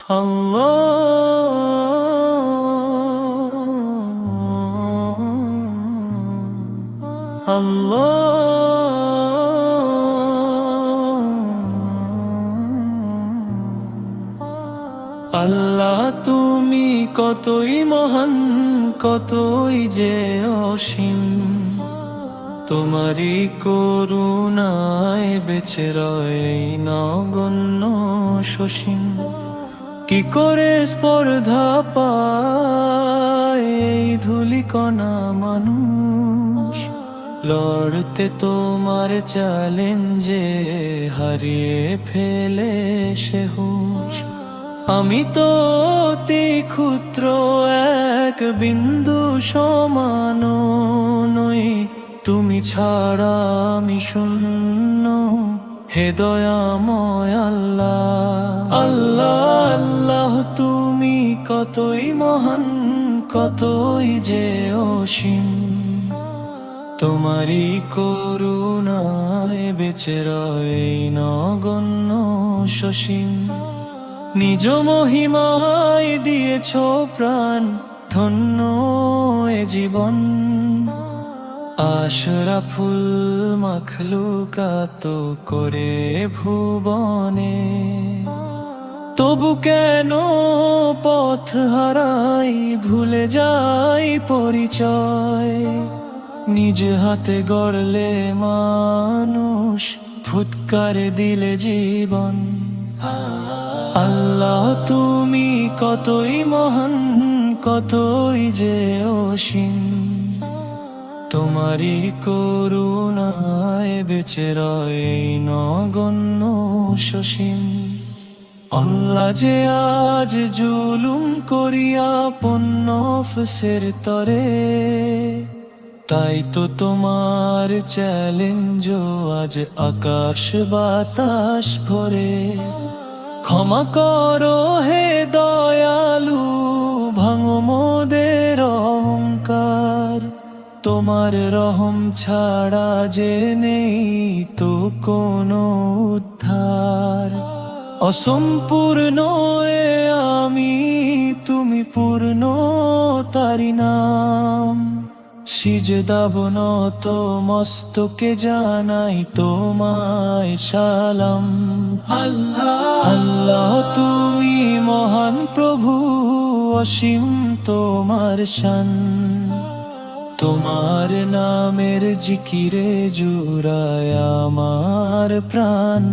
আল্লাহ তুমি কতই মহান, কতই যে অসীম। তোমারই করুণায় বেঁচে রয় নগণ্য সসীম। কি করে স্পর্ধা পায় এই ধূলিকণা মানুষ, লড়তে তোমার চ্যালেঞ্জে হারিয়ে ফেলে সে হুঁশ। আমি তো অতি ক্ষুদ্র এক বিন্দু সমান নই, তুমি ছাড়া আমি শূন্য, হে দয়াময় আল্লাহ। আল্লাহ আল্লাহ তুমি কতই মহান, কতই যে অসীম। তোমারই করুণায় বেঁচে রয় নগণ্য সসীম। নিজ মহিমায় দিয়েছ প্রাণ, ধন্য এ জীবন। আশরাফুল মাখলুকাত করে ভুবনে, তবু কেন পথ হারাই, ভুলে যাই পরিচয়। নিজ হাতে গড়লে মানুষ, ফুৎকারে দিলে জীবন। আল্লাহ তুমি কতই মহান, কতই যে অসীম। তোমারই করুণায় বেঁচে রয় নগণ্য সসীম। আল্লাহ যে আজ জুলুম করিয়া নফসের তরে, তাই তো তোমার চ্যালেঞ্জ আজ আকাশ বাতাস ভরে। ক্ষমা করো হে দয়ালু, ভাঙো মোদের অহংকার। তোমার রহম ছাড়া যে নেই তো কোনো উদ্ধার। অসম্পূর্ণ এ আমি, তুমি পূর্ণ তারি নাম। সিজদাব নত মস্তকে জানাই তোমায় সালাম। আল্লাহ আল্লাহ তুমি মহান প্রভু, অসীম তোমার শান। তোমার নামের জিকিরে জুড়ায় আমার প্রাণ।